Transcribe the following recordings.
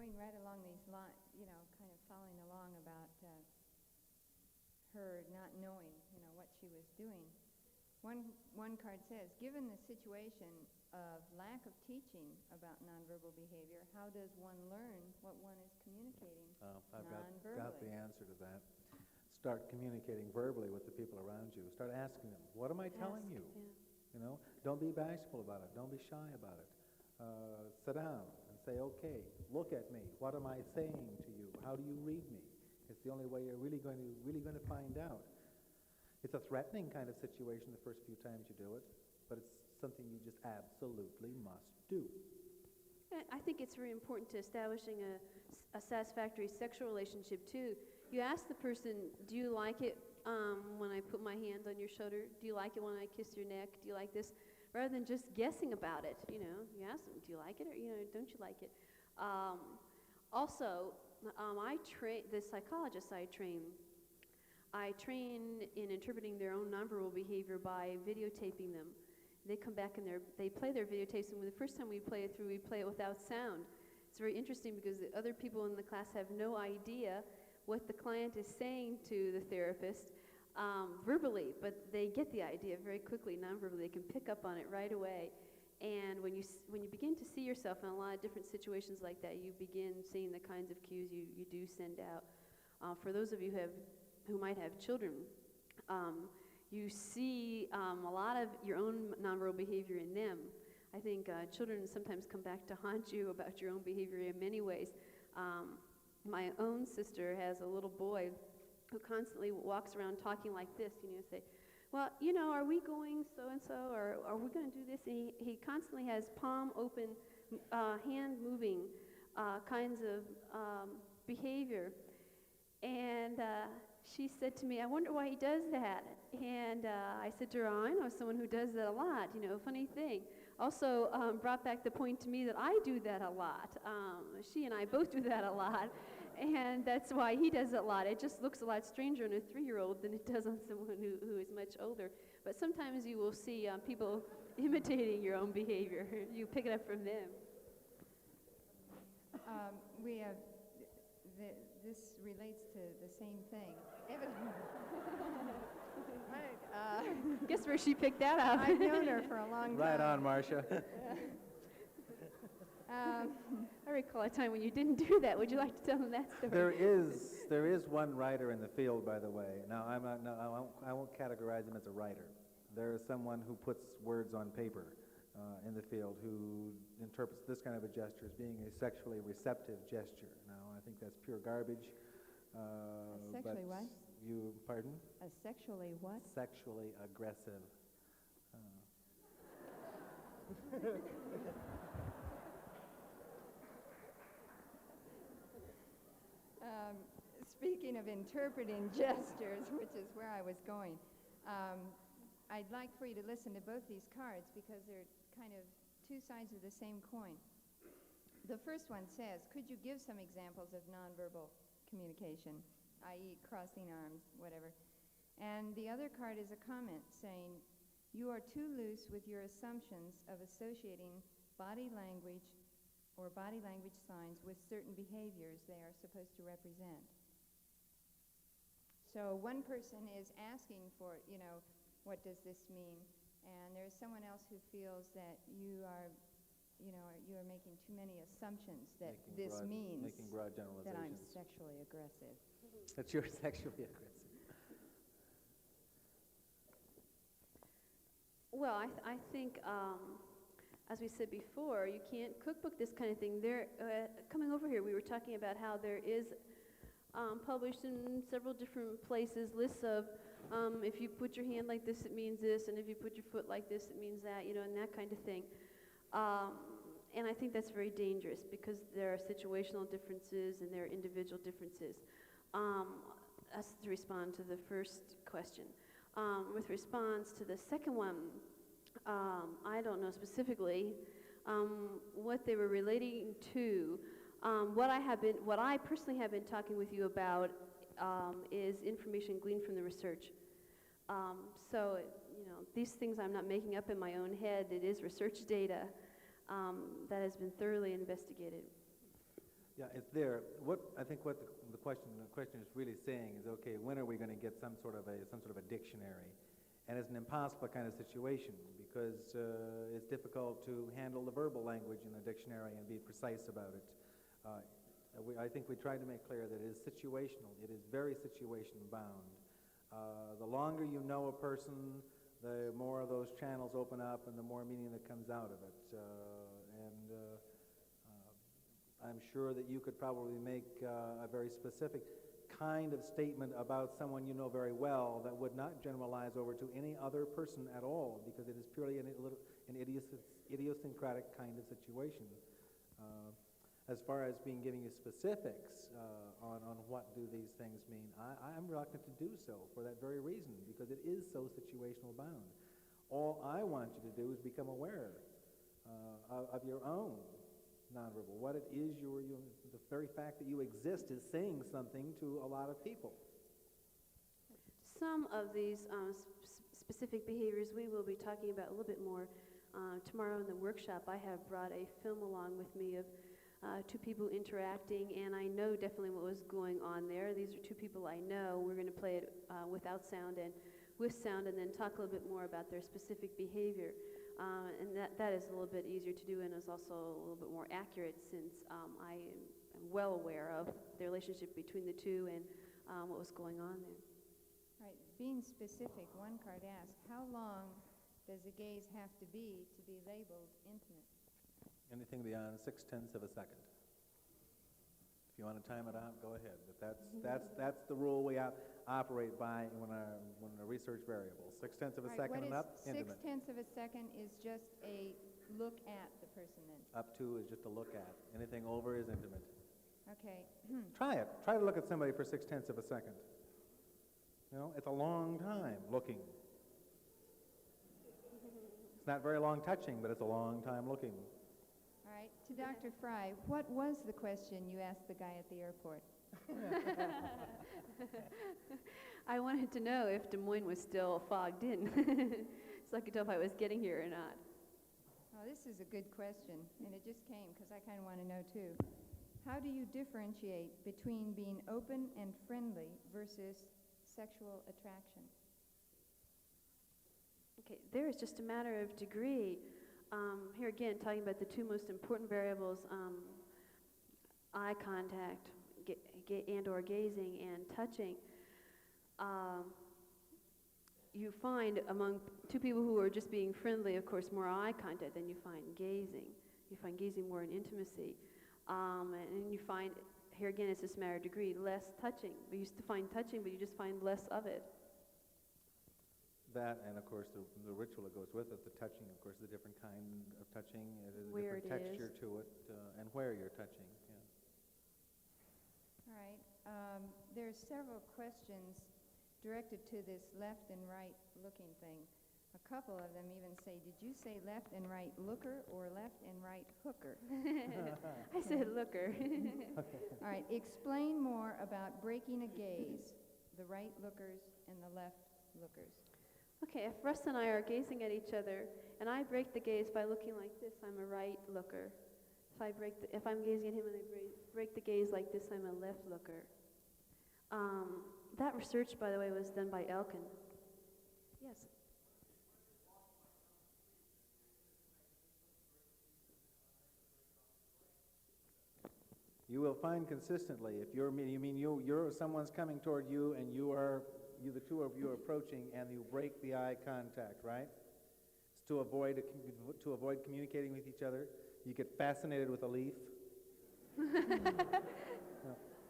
going right along these lines, kind of following along about her not knowing, what she was doing. One card says, given the situation of lack of teaching about nonverbal behavior, how does one learn what one is communicating I've nonverbally? got the answer to that. Start communicating verbally with the people around you. Start asking them, what am I telling you? Yeah. Don't be bashful about it. Don't be shy about it. Sit down and say, okay, look at me. What am I saying to you? How do you read me? It's the only way you're really going to find out. It's a threatening kind of situation the first few times you do it, but it's something you just absolutely must do. I think it's very important to establishing a satisfactory sexual relationship too. You ask the person, do you like it when I put my hand on your shoulder? Do you like it when I kiss your neck? Do you like this? Rather than just guessing about it, you ask them, do you like it or don't you like it? Also, the psychologists I train in interpreting their own nonverbal behavior by videotaping them. They come back and they play their videotapes, and the first time we play it through, we play it without sound. It's very interesting because the other people in the class have no idea what the client is saying to the therapist verbally, but they get the idea very quickly, nonverbally. They can pick up on it right away. And when you begin to see yourself in a lot of different situations like that, you begin seeing the kinds of cues you do send out. For those of you who might have children, you see a lot of your own nonverbal behavior in them. I think children sometimes come back to haunt you about your own behavior in many ways. My own sister has a little boy who constantly walks around talking like this, say, well, are we going so-and-so, or are we going to do this? And he constantly has palm open, hand moving kinds of behavior. And she said to me, I wonder why he does that. And I said to her, I know someone who does that a lot, funny thing. Also brought back the point to me that I do that a lot. She and I both do that a lot. And that's why he does it a lot. It just looks a lot stranger on a 3-year-old than it does on someone who is much older. But sometimes you will see people imitating your own behavior. You pick it up from them. We have... This relates to the same thing. Guess where she picked that up. I've known her for a long time. Right on, Marcia. I recall a time when you didn't do that. Would you like to tell them that story? There is one writer in the field, by the way. Now, I won't categorize him as a writer. There is someone who puts words on paper in the field who interprets this kind of a gesture as being a sexually receptive gesture. Now, I think that's pure garbage. Sexually what? You, pardon? A sexually what? Sexually aggressive. Speaking of interpreting gestures, which is where I was going, I'd like for you to listen to both these cards because they're kind of two sides of the same coin. The first one says, could you give some examples of nonverbal communication, i.e. crossing arms, whatever. And the other card is a comment saying, you are too loose with your assumptions of associating body language or body language signs with certain behaviors they are supposed to represent. So one person is asking for, what does this mean? And there's someone else who feels that you are making too many assumptions that making broad generalizations. That I'm sexually aggressive. That you're sexually aggressive. Well, I think, as we said before, you can't cookbook this kind of thing. Coming over here, we were talking about how there is published in several different places lists of if you put your hand like this, it means this, and if you put your foot like this, it means that, and that kind of thing. And I think that's very dangerous because there are situational differences and there are individual differences. That's to respond to the first question. With response to the second one, I don't know specifically what they were relating to. What I personally have been talking with you about is information gleaned from the research. So, these things I'm not making up in my own head. It is research data that has been thoroughly investigated. Yeah, it's there. I think what the question is really saying is, okay, when are we going to get some sort of a dictionary? And it's an impossible kind of situation because it's difficult to handle the verbal language in a dictionary and be precise about it. I think we tried to make clear that it is situational. It is very situation bound. The longer you know a person, the more of those channels open up and the more meaning that comes out of it. I'm sure that you could probably make a very specific kind of statement about someone you know very well that would not generalize over to any other person at all, because it is purely an idiosyncratic kind of situation. As far as giving you specifics on what do these things mean, I'm reluctant to do so for that very reason, because it is so situational bound. All I want you to do is become aware of your own nonverbal. What it is, the very fact that you exist is saying something to a lot of people. Some of these specific behaviors we will be talking about a little bit more tomorrow in the workshop. I have brought a film along with me of two people interacting, and I know definitely what was going on there. These are two people I know. We're going to play it without sound and with sound, and then talk a little bit more about their specific behavior. And that is a little bit easier to do, and is also a little bit more accurate, since I am well aware of the relationship between the two and what was going on there. Right, being specific, one card asks, how long does a gaze have to be labeled intimate? Anything beyond 0.6 of a second. If you want to time it out, go ahead. But that's the rule we operate by when a research variable. 0.6 of a second and up, intimate. 0.6 of a second is just a look at the person then. Up to is just a look at. Anything over is intimate. Okay. Try it. Try to look at somebody for 0.6 of a second. You know, it's a long time looking. It's not very long touching, but it's a long time looking. All right. To Dr. Fry, what was the question you asked the guy at the airport? I wanted to know if Des Moines was still fogged in, so I could tell if I was getting here or not. Oh, this is a good question, and it just came because I kind of want to know too. How do you differentiate between being open and friendly versus sexual attraction? Okay, there is just a matter of degree. Here again, talking about the two most important variables, eye contact and/or gazing and touching. You find among two people who are just being friendly, of course, more eye contact than you find gazing. You find gazing more in intimacy. And you find, here again, it's just a matter of degree, less touching. We used to find touching, but you just find less of it. That, and of course the ritual that goes with it, the touching, of course, the different kind of touching, there's a Where different it texture is. to it, and where you're touching. Yeah. All right. There's several questions directed to this left and right looking thing. A couple of them even say, did you say left and right looker or left and right hooker? I said looker. All right. Explain more about breaking a gaze, the right lookers and the left lookers. Okay, if Russ and I are gazing at each other, and I break the gaze by looking like this, I'm a right looker. If I'm gazing at him and I break the gaze like this, I'm a left looker. That research, by the way, was done by Elkin. Yes. You will find consistently, if someone's coming toward you and the two of you are approaching and you break the eye contact, right? It's to avoid communicating with each other. You get fascinated with a leaf.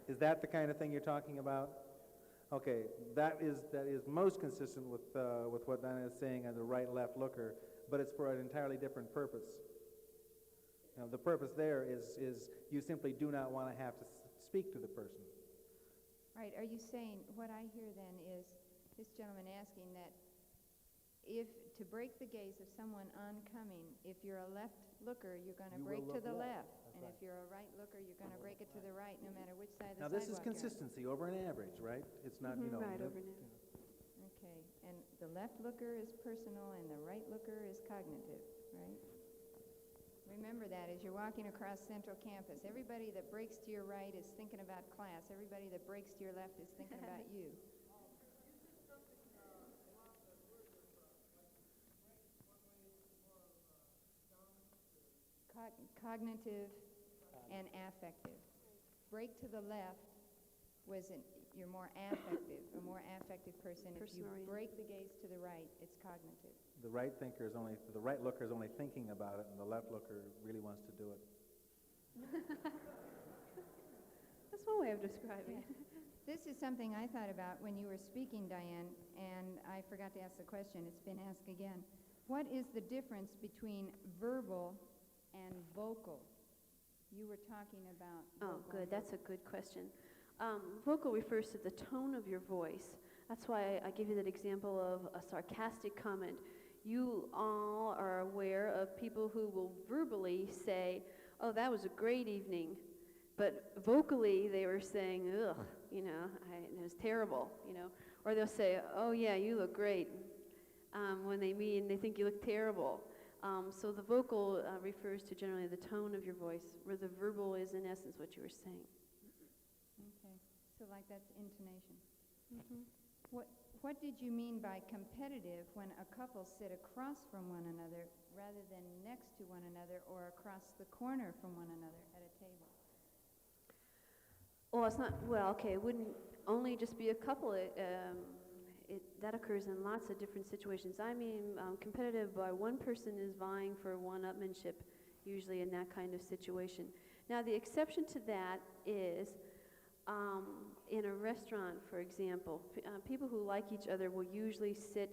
Is that the kind of thing you're talking about? Okay, that is most consistent with what Diana is saying as a right-left looker, but it's for an entirely different purpose. You know, the purpose there is you simply do not want to have to speak to the person. Right. Are you saying, what I hear then is this gentleman asking that if to break the gaze of someone oncoming, if you're a left looker, you're going to break to the left. And if you're a right looker, you're going to break it to the right, no matter which side of the Now this is sidewalk you're on. consistency over an average, right? It's not, Right, over an average. Okay. And the left looker is personal and the right looker is cognitive, right? Remember that as you're walking across Central Campus. Everybody that breaks to your right is thinking about class. Everybody that breaks to your left is thinking about you. Cognitive and affective. Break to the left you're more affective, a more affective person. If you Person-oriented. break the gaze to the right, it's cognitive. The right looker is only thinking about it, and the left looker really wants to do it. That's one way of describing it. This is something I thought about when you were speaking, Diane, and I forgot to ask the question. It's been asked again. What is the difference between verbal and vocal? You were talking about Oh, vocal good. and That's a good question. Vocal refers to the tone of your voice. That's why I give you that example of a sarcastic comment. You all are aware of people who will verbally say, "Oh, that was a great evening," but vocally they were saying, "Ugh, it was terrible," Or they'll say, "Oh yeah, you look great," when they mean they think you look terrible. So the vocal refers to generally the tone of your voice, where the verbal is in essence what you were saying. Okay, so like that's intonation. Mm-hmm. What did you mean by competitive when a couple sit across from one another rather than next to one another or across the corner from one another at a table? Well, it's not, okay, it wouldn't only just be a couple. That occurs in lots of different situations. I mean, competitive by one person is vying for one-upmanship, usually in that kind of situation. Now, the exception to that is in a restaurant, for example. People who like each other will usually sit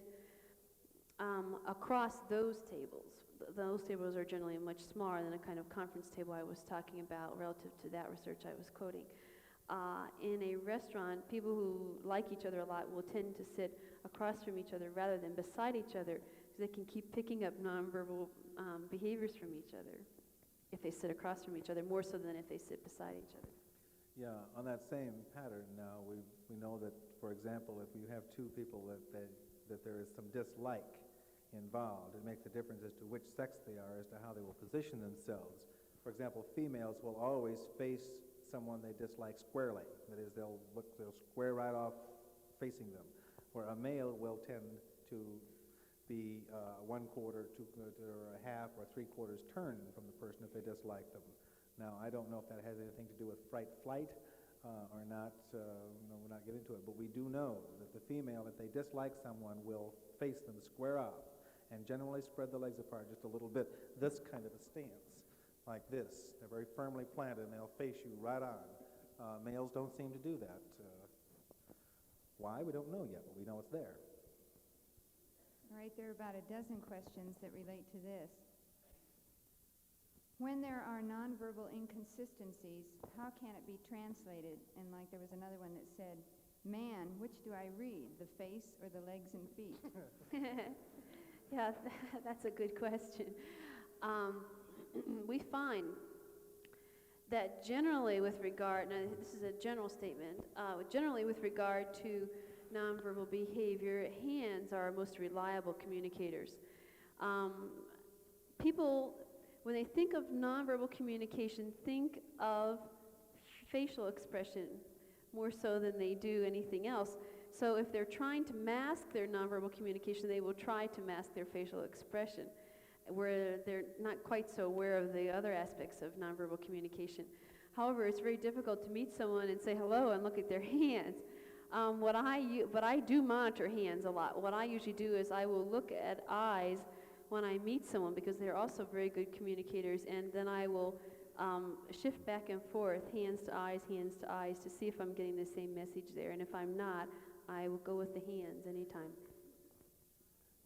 across those tables. Those tables are generally much smaller than the kind of conference table I was talking about relative to that research I was quoting. In a restaurant, people who like each other a lot will tend to sit across from each other rather than beside each other, because they can keep picking up nonverbal behaviors from each other if they sit across from each other, more so than if they sit beside each other. Yeah, on that same pattern now, we know that, for example, if you have two people that there is some dislike involved, it makes a difference as to which sex they are, as to how they will position themselves. For example, females will always face someone they dislike squarely. That is, they'll square right off facing them, where a male will tend to be 1/4, or a half, or 3/4 turn from the person if they dislike them. Now, I don't know if that has anything to do with flight or not. We'll not get into it. But we do know that the female, if they dislike someone, will face them square up and generally spread the legs apart just a little bit. This kind of a stance, like this. They're very firmly planted, and they'll face you right on. Males don't seem to do that. Why? We don't know yet, but we know it's there. All right, there are about a dozen questions that relate to this. When there are nonverbal inconsistencies, how can it be translated? And like there was another one that said, "Man, which do I read, the face or the legs and feet?" Yeah, that's a good question. We find that generally with regard, now this is a general statement, generally with regard to nonverbal behavior, hands are our most reliable communicators. People, when they think of nonverbal communication, think of facial expression more so than they do anything else. So if they're trying to mask their nonverbal communication, they will try to mask their facial expression, where they're not quite so aware of the other aspects of nonverbal communication. However, it's very difficult to meet someone and say hello and look at their hands. But I do monitor hands a lot. What I usually do is I will look at eyes when I meet someone, because they're also very good communicators, and then I will shift back and forth, hands to eyes, to see if I'm getting the same message there. And if I'm not, I will go with the hands anytime.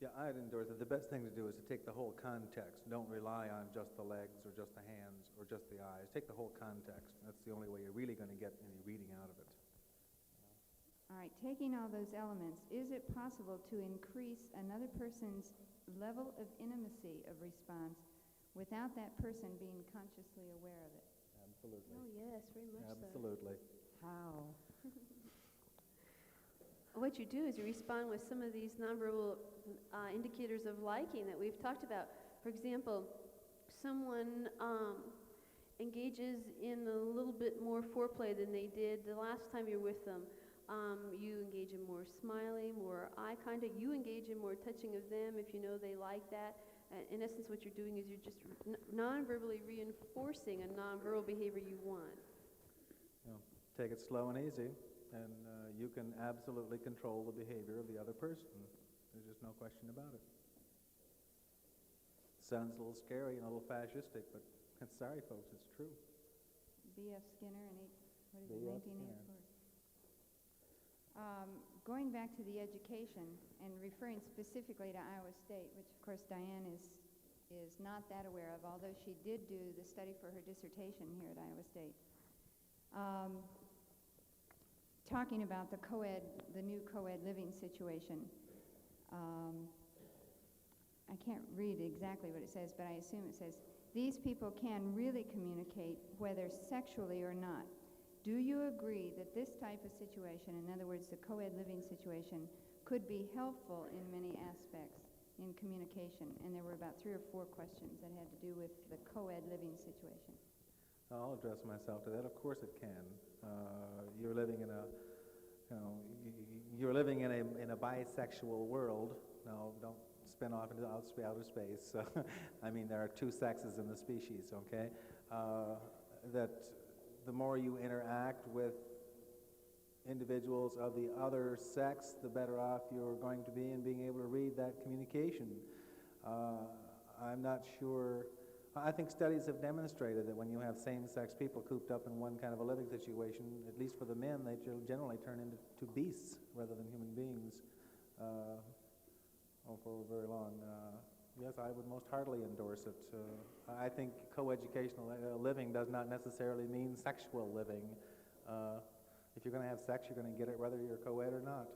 Yeah, I'd endorse it. The best thing to do is to take the whole context. Don't rely on just the legs or just the hands or just the eyes. Take the whole context. That's the only way you're really going to get any reading out of it. All right, taking all those elements, is it possible to increase another person's level of intimacy of response without that person being consciously aware of it? Absolutely. Oh yes, very much so. Absolutely. How? What you do is you respond with some of these nonverbal indicators of liking that we've talked about. For example, someone engages in a little bit more foreplay than they did the last time you're with them. You engage in more smiling, more eye contact. You engage in more touching of them if you know they like that. In essence, what you're doing is you're just non-verbally reinforcing a non-verbal behavior you want. You know, take it slow and easy, and you can absolutely control the behavior of the other person. There's just no question about it. Sounds a little scary and a little fascistic, but sorry, folks, it's true. B.F. Skinner in B.F. 1984. Going back to the education and referring specifically to Iowa State, which of course Diane is not that aware of, although she did do the study for her dissertation here at Iowa State. Talking about the new co-ed living situation. I can't read exactly what it says, but I assume it says, these people can really communicate whether sexually or not. Do you agree that this type of situation, in other words, the co-ed living situation, could be helpful in many aspects in communication? And there were about 3 or 4 questions that had to do with the co-ed living situation. I'll address myself to that. Of course it can. You're living in a, you're living in a bisexual world. Now, don't spin off into outer space. I mean, there are 2 sexes in the species, okay? That the more you interact with individuals of the other sex, the better off you're going to be in being able to read that communication. I'm not sure. I think studies have demonstrated that when you have same-sex people cooped up in one kind of a living situation, at least for the men, they generally turn into beasts rather than human beings for very long. Yes, I would most heartily endorse it. I think co-educational living does not necessarily mean sexual living. If you're going to have sex, you're going to get it whether you're co-ed or not.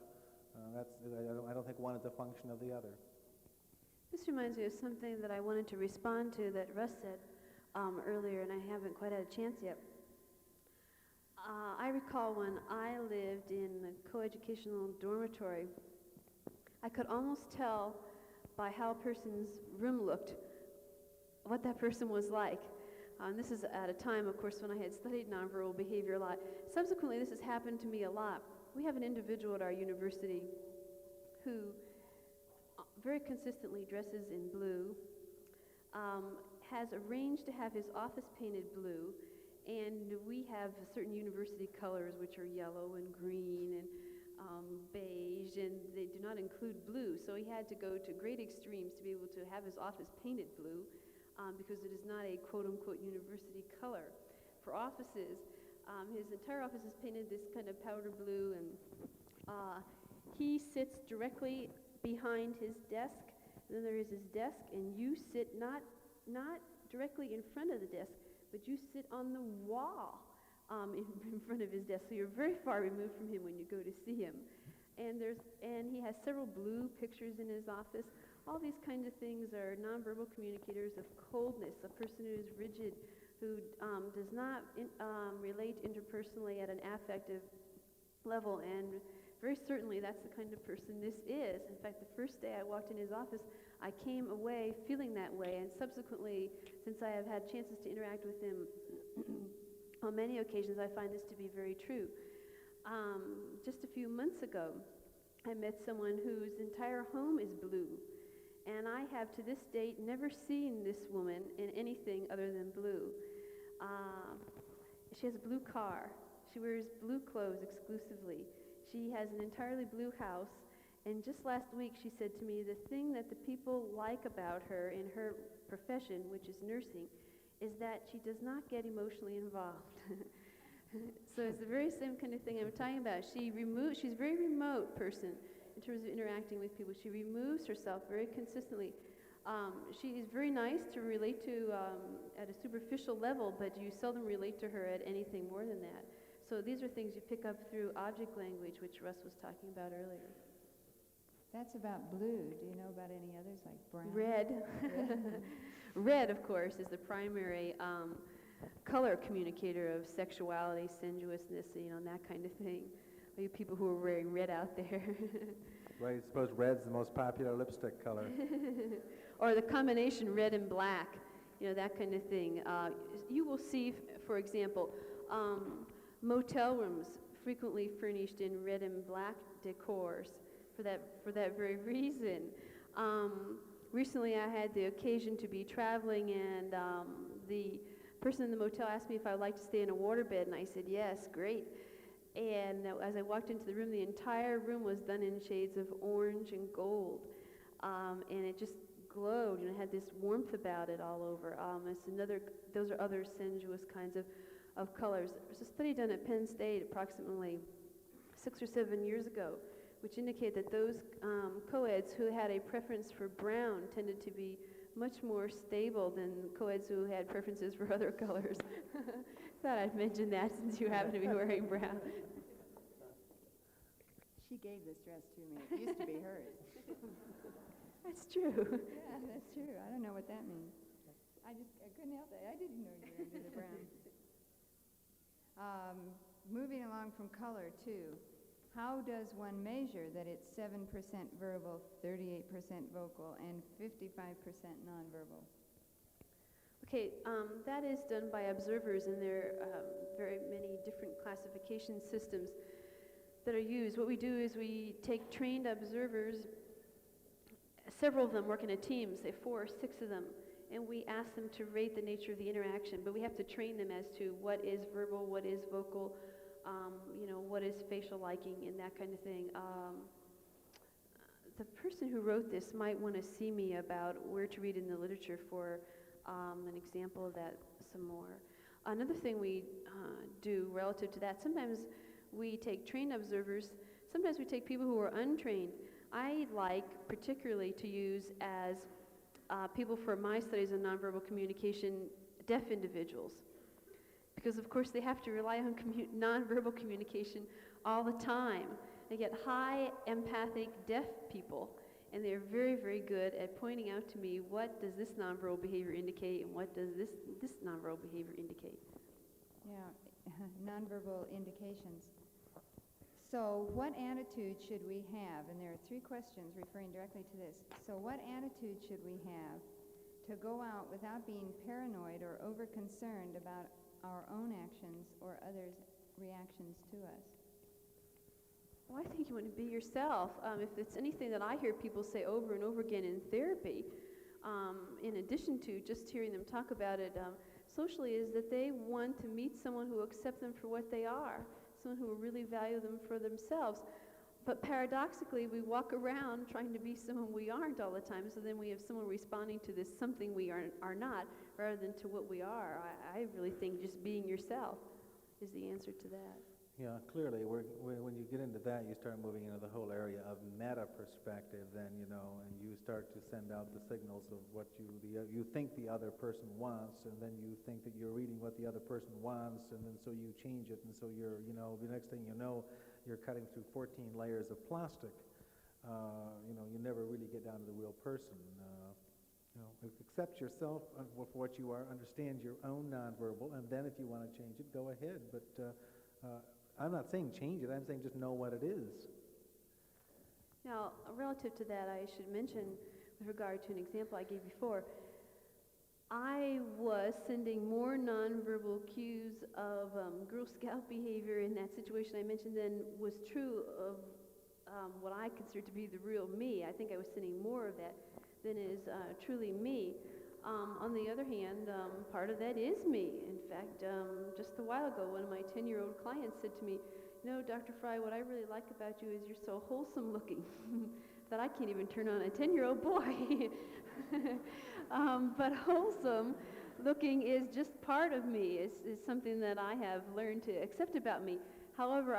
I don't think one is a function of the other. This reminds me of something that I wanted to respond to that Russ said earlier, and I haven't quite had a chance yet. I recall when I lived in the co-educational dormitory, I could almost tell by how a person's room looked what that person was like. This is at a time, of course, when I had studied nonverbal behavior a lot. Subsequently, this has happened to me a lot. We have an individual at our university who very consistently dresses in blue, has arranged to have his office painted blue, and we have certain university colors which are yellow and green and beige, and they do not include blue. So he had to go to great extremes to be able to have his office painted blue because it is not a quote-unquote university color. For offices, his entire office is painted this kind of powder blue, and he sits directly behind his desk, and then there is his desk, and you sit not directly in front of the desk, but you sit on the wall in front of his desk, so you're very far removed from him when you go to see him. And he has several blue pictures in his office. All these kinds of things are nonverbal communicators of coldness, a person who is rigid, who does not relate interpersonally at an affective level, and very certainly that's the kind of person this is. In fact, the first day I walked in his office, I came away feeling that way, and subsequently, since I have had chances to interact with him on many occasions, I find this to be very true. Just a few months ago, I met someone whose entire home is blue, and I have to this date never seen this woman in anything other than blue. She has a blue car. She wears blue clothes exclusively. She has an entirely blue house, and just last week she said to me, the thing that the people like about her in her profession, which is nursing, is that she does not get emotionally involved. So it's the very same kind of thing I'm talking about. She's a very remote person in terms of interacting with people. She removes herself very consistently. She is very nice to relate to at a superficial level, but you seldom relate to her at anything more than that. So these are things you pick up through object language, which Russ was talking about earlier. That's about blue. Do you know about any others, like brown? Red. Red, of course, is the primary color communicator of sexuality, sensuousness, and that kind of thing. All you people who are wearing red out there. Right, I suppose red's the most popular lipstick color. Or the combination red and black that kind of thing. You will see, for example, motel rooms frequently furnished in red and black decors for that very reason. Recently, I had the occasion to be traveling, and the person in the motel asked me if I would like to stay in a waterbed, and I said, yes, great. And as I walked into the room, the entire room was done in shades of orange and gold, and it just glowed, had this warmth about it all over. Those are other sensuous kinds of colors. There was a study done at Penn State approximately 6 or 7 years ago, which indicated that those co-eds who had a preference for brown tended to be much more stable than co-eds who had preferences for other colors. Thought I'd mention that since you happen to be wearing brown. She gave this dress to me. It used to be hers. That's true. Yeah, that's true. I don't know what that means. I couldn't help it. I didn't know you were into the brown. Moving along from color, too. How does one measure that it's 7% verbal, 38% vocal, and 55% nonverbal? Okay, that is done by observers, and there are very many different classification systems that are used. What we do is we take trained observers, several of them work in a team, say 4 or 6 of them, and we ask them to rate the nature of the interaction, but we have to train them as to what is verbal, what is vocal, what is facial liking, and that kind of thing. The person who wrote this might want to see me about where to read in the literature for an example of that some more. Another thing we do relative to that, sometimes we take trained observers, sometimes we take people who are untrained. I like particularly to use as people for my studies of nonverbal communication, deaf individuals. Because of course they have to rely on nonverbal communication all the time. They get high empathic deaf people, and they're very, very good at pointing out to me what does this nonverbal behavior indicate and what does this nonverbal behavior indicate. Yeah, nonverbal indications. So what attitude should we have? And there are 3 questions referring directly to this. So what attitude should we have to go out without being paranoid or over-concerned about our own actions or others' reactions to us? Well, I think you want to be yourself. If it's anything that I hear people say over and over again in therapy, in addition to just hearing them talk about it socially, is that they want to meet someone who will accept them for what they are, someone who will really value them for themselves. But paradoxically, we walk around trying to be someone we aren't all the time, so then we have someone responding to this something we are not, rather than to what we are. I really think just being yourself is the answer to that. Yeah, clearly, when you get into that, you start moving into the whole area of meta perspective then, and you start to send out the signals of what you think the other person wants, and then you think that you're reading what the other person wants, and then so you change it, and so you're, the next thing you know, you're cutting through 14 layers of plastic. You never really get down to the real person. Accept yourself for what you are, understand your own nonverbal, and then if you want to change it, go ahead. But I'm not saying change it, I'm saying just know what it is. Now, relative to that, I should mention, with regard to an example I gave before, I was sending more nonverbal cues of Girl Scout behavior in that situation I mentioned than was true of what I consider to be the real me. I think I was sending more of that than is truly me. On the other hand, part of that is me. In fact, just a while ago, one of my 10-year-old clients said to me, Dr. Fry, what I really like about you is you're so wholesome looking that I can't even turn on a 10-year-old boy. But wholesome looking is just part of me. It's something that I have learned to accept about me. However,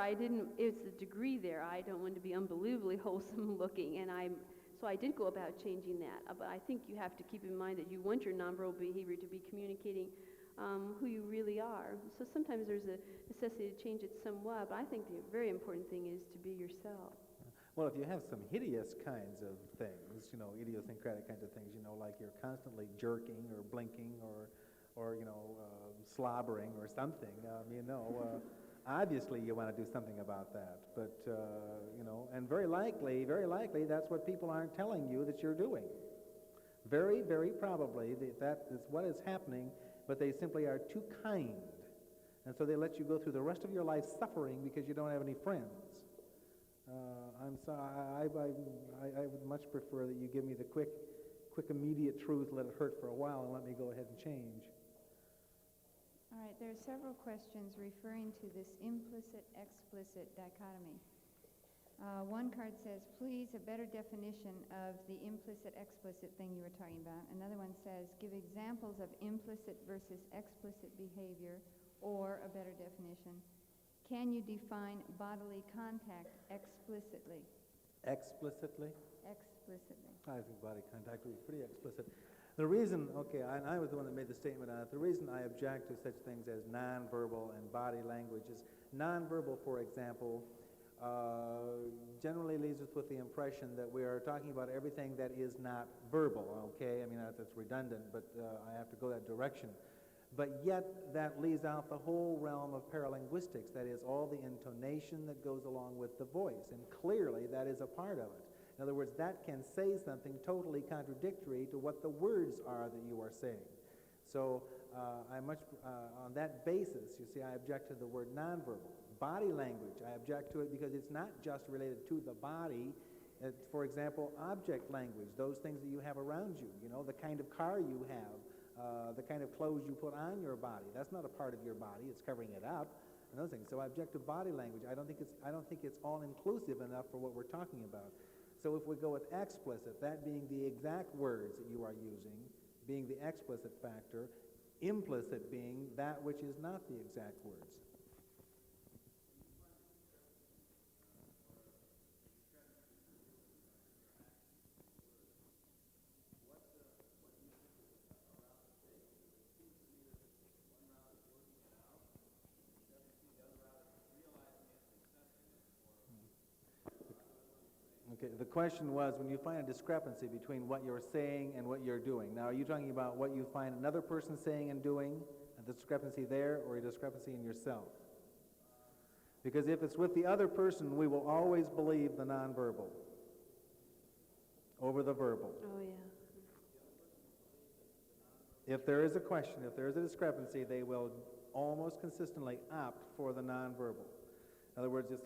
it's the degree there. I don't want to be unbelievably wholesome looking, so I did go about changing that. But I think you have to keep in mind that you want your nonverbal behavior to be communicating who you really are. So sometimes there's a necessity to change it somewhat, but I think the very important thing is to be yourself. Well, if you have some hideous kinds of things, idiosyncratic kinds of things, like you're constantly jerking or blinking or slobbering or something, obviously you want to do something about that. But, and very likely, that's what people aren't telling you that you're doing. Very, very probably that is what is happening, but they simply are too kind. And so they let you go through the rest of your life suffering because you don't have any friends. I'm sorry, I would much prefer that you give me the quick, immediate truth, let it hurt for a while, and let me go ahead and change. All right, there are several questions referring to this implicit-explicit dichotomy. One card says, please, a better definition of the implicit-explicit thing you were talking about. Another one says, give examples of implicit versus explicit behavior, or a better definition. Can you define bodily contact explicitly? Explicitly? Explicitly. I think body contact would be pretty explicit. The reason, okay, I was the one that made the statement on it. The reason I object to such things as nonverbal and body language is nonverbal, for example, generally leaves us with the impression that we are talking about everything that is not verbal, okay? I mean, that's redundant, but I have to go that direction. But yet, that leaves out the whole realm of paralinguistics, that is, all the intonation that goes along with the voice, and clearly that is a part of it. In other words, that can say something totally contradictory to what the words are that you are saying. So on that basis, you see, I object to the word nonverbal. Body language, I object to it because it's not just related to the body. It's, for example, object language, those things that you have around you, you know, the kind of car you have, the kind of clothes you put on your body. That's not a part of your body. It's covering it up, and those things. So I object to body language. I don't think it's all-inclusive enough for what we're talking about. So if we go with explicit, that being the exact words that you are using, being the explicit factor, implicit being that which is not the exact words. Okay, the question was, when you find a discrepancy between what you're saying and what you're doing. Now, are you talking about what you find another person saying and doing, a discrepancy there, or a discrepancy in yourself? Because if it's with the other person, we will always believe the nonverbal over the verbal. Oh, yeah. If there is a question, if there is a discrepancy, they will almost consistently opt for the nonverbal. In other words, if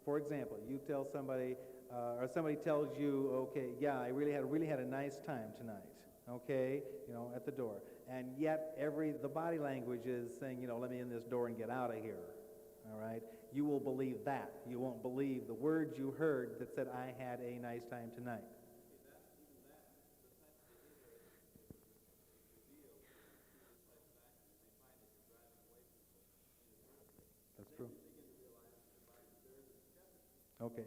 for example, you tell somebody, or somebody tells you, okay, yeah, I really had a nice time tonight, okay, you know, at the door. And yet the body language is saying, you know, let me in this door and get out of here, all right? You will believe that. You won't believe the words you heard that said, I had a nice time tonight. That's true. Okay.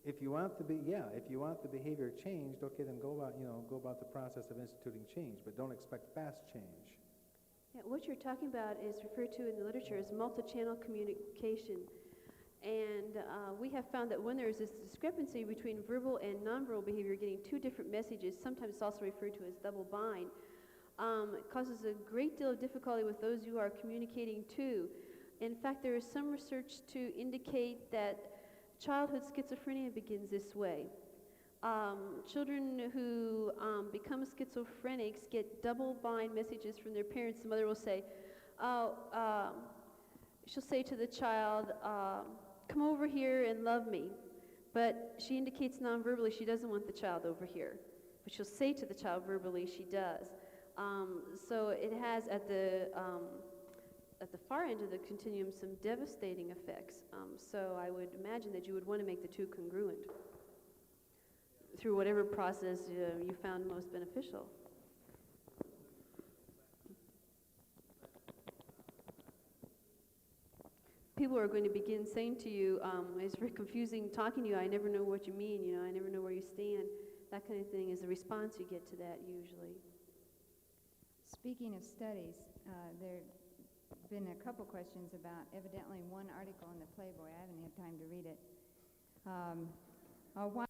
If you want the behavior changed, okay, then go about the process of instituting change, but don't expect fast change. Yeah, what you're talking about is referred to in the literature as multi-channel communication. And we have found that when there is this discrepancy between verbal and nonverbal behavior, getting two different messages, sometimes it's also referred to as double bind, it causes a great deal of difficulty with those you are communicating to. In fact, there is some research to indicate that childhood schizophrenia begins this way. Children who become schizophrenics get double bind messages from their parents. The mother will say, she'll say to the child, come over here and love me. But she indicates nonverbally she doesn't want the child over here. But she'll say to the child verbally she does. So it has at the far end of the continuum some devastating effects. So I would imagine that you would want to make the two congruent through whatever process you found most beneficial. People are going to begin saying to you, it's very confusing talking to you, I never know what you mean, you know, I never know where you stand. That kind of thing is the response you get to that usually. Speaking of studies, there have been a couple questions about evidently one article in the Playboy. I haven't had time to read it. Why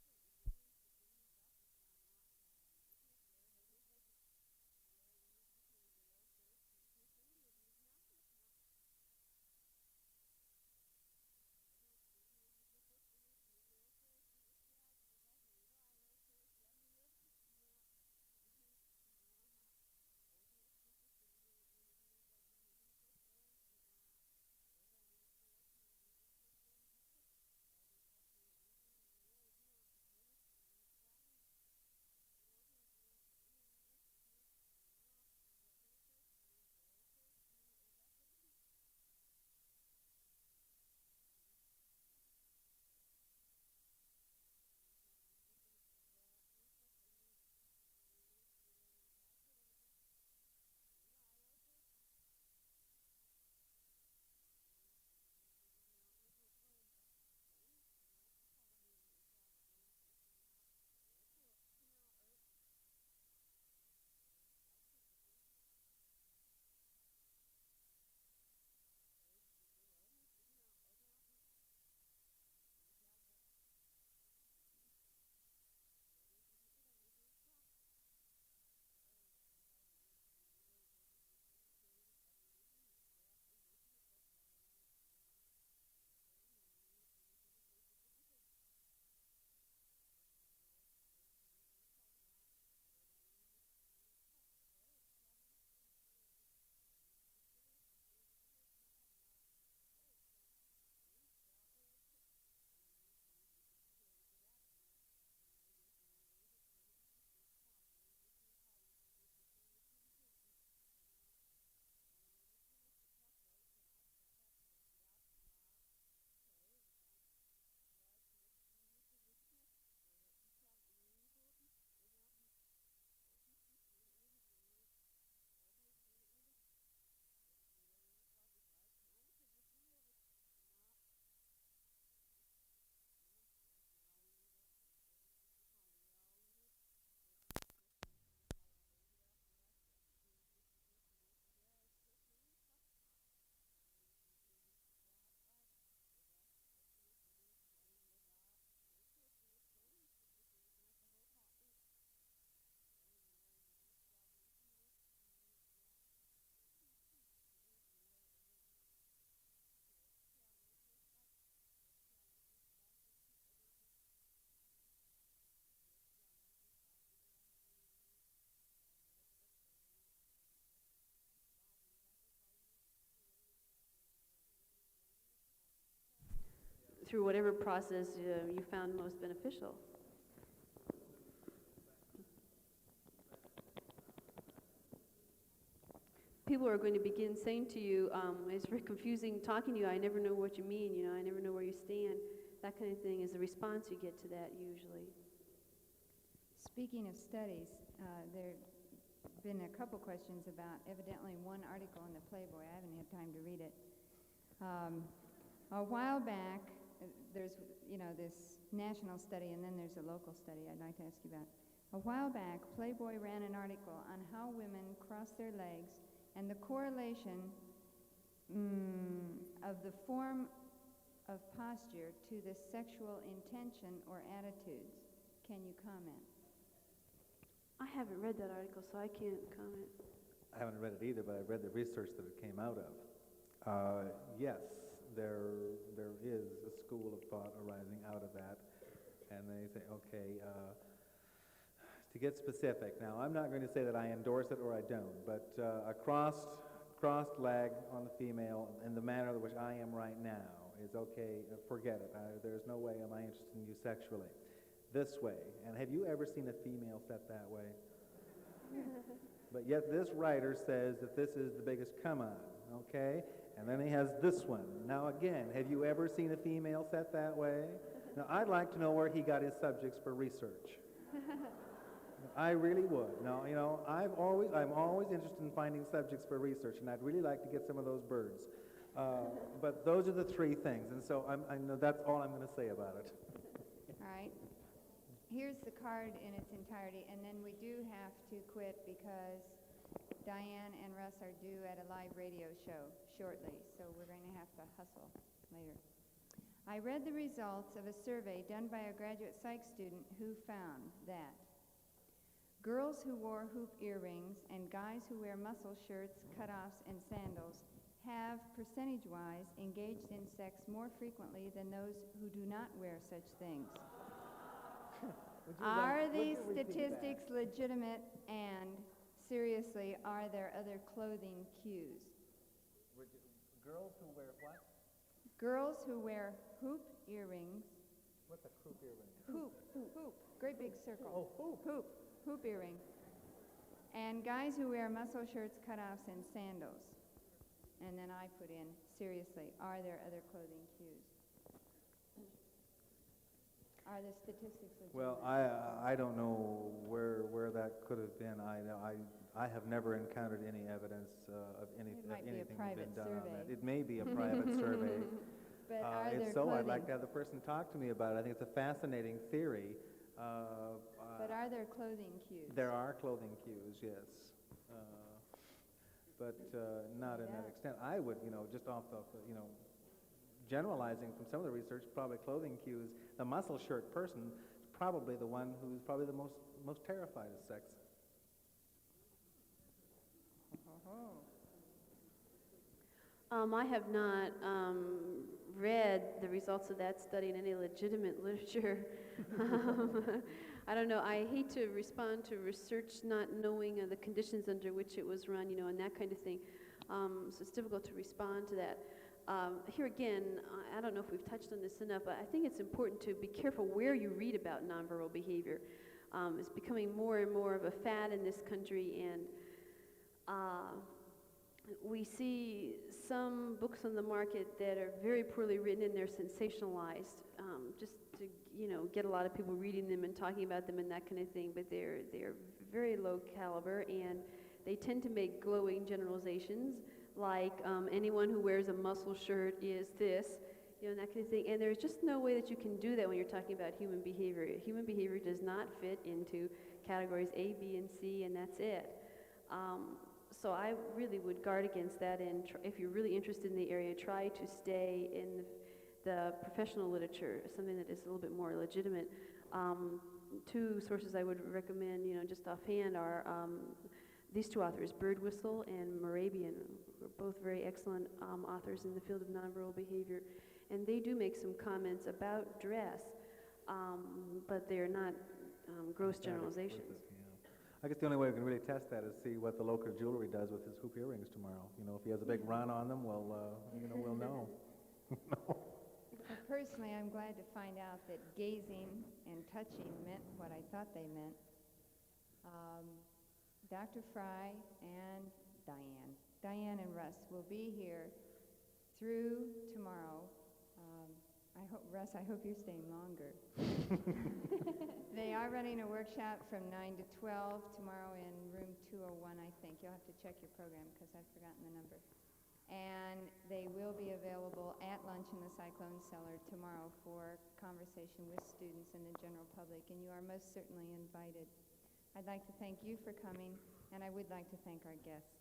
through whatever process you found most beneficial. People are going to begin saying to you, it's very confusing talking to you, I never know what you mean, you know, I never know where you stand. That kind of thing is the response you get to that usually. Speaking of studies, there have been a couple questions about evidently one article in the Playboy. I haven't had time to read it. A while back, there's, this national study and then there's a local study I'd like to ask you about. A while back, Playboy ran an article on how women cross their legs and the correlation of the form of posture to the sexual intention or attitudes. Can you comment? I haven't read that article, so I can't comment. I haven't read it either, but I've read the research that it came out of. Yes, there is a school of thought arising out of that, and they say, okay, to get specific. Now, I'm not going to say that I endorse it or I don't, but a crossed leg on the female in the manner which I am right now is okay, forget it. There's no way am I interested in you sexually. This way. And have you ever seen a female set that way? But yet this writer says that this is the biggest come on, okay? And then he has this one. Now again, have you ever seen a female set that way? Now I'd like to know where he got his subjects for research. I really would. Now, I'm always interested in finding subjects for research, and I'd really like to get some of those birds. But those are the three things, and so I know that's all I'm going to say about it. All right. Here's the card in its entirety, and then we do have to quit because Diane and Russ are due at a live radio show shortly, so we're going to have to hustle later. I read the results of a survey done by a graduate psych student who found that girls who wore hoop earrings and guys who wear muscle shirts, cutoffs, and sandals have, percentage-wise, engaged in sex more frequently than those who do not wear such things. Are these statistics legitimate, and seriously, are there other clothing cues? Girls who wear what? Girls who wear hoop earrings. What's a hoop earring? Hoop. Great big circle. Oh, hoop. Hoop earring. And guys who wear muscle shirts, cutoffs, and sandals. And then I put in, seriously, are there other clothing cues? Are the statistics legitimate? Well, I don't know where that could have been. I have never encountered any evidence of anything It might be a been private done on survey. that. It may be a private survey. But are If there so, clothing? I'd like to have the person talk to me about it. I think it's a fascinating theory. But are there clothing cues? There are clothing cues, yes. But not in that extent. I would, just off the, generalizing from some of the research, probably clothing cues, the muscle shirt person is probably the one who's probably the most terrified of sex. I have not read the results of that study in any legitimate literature. I don't know. I hate to respond to research not knowing the conditions under which it was run, and that kind of thing. So it's difficult to respond to that. Here again, I don't know if we've touched on this enough, but I think it's important to be careful where you read about nonverbal behavior. It's becoming more and more of a fad in this country, and we see some books on the market that are very poorly written and they're sensationalized, just to get a lot of people reading them and talking about them and that kind of thing. But they're very low caliber, and they tend to make glowing generalizations, like anyone who wears a muscle shirt is this, and that kind of thing. And there's just no way that you can do that when you're talking about human behavior. Human behavior does not fit into categories A, B, and C, and that's it. So I really would guard against that, and if you're really interested in the area, try to stay in the professional literature, something that is a little bit more legitimate. Two sources I would recommend, just offhand, are these two authors, Birdwhistle and Morabian, who are both very excellent authors in the field of nonverbal behavior, and they do make some comments about dress, but they're not gross generalizations. I guess the only way we can really test that is see what the local jewelry does with his hoop earrings tomorrow. If he has a big run on them, well, we'll know. A personally, I'm glad to find out that gazing and touching meant what I thought they meant. Dr. Fry and Diane and Russ will be here through tomorrow. Russ, I hope you're staying longer. They are running a workshop from 9 to 12 tomorrow in room 201, I think. You'll have to check your program because I've forgotten the number. And they will be available at lunch in the Cyclone Cellar tomorrow for conversation with students and the general public, and you are most certainly invited. I'd like to thank you for coming, and I would like to thank our guests.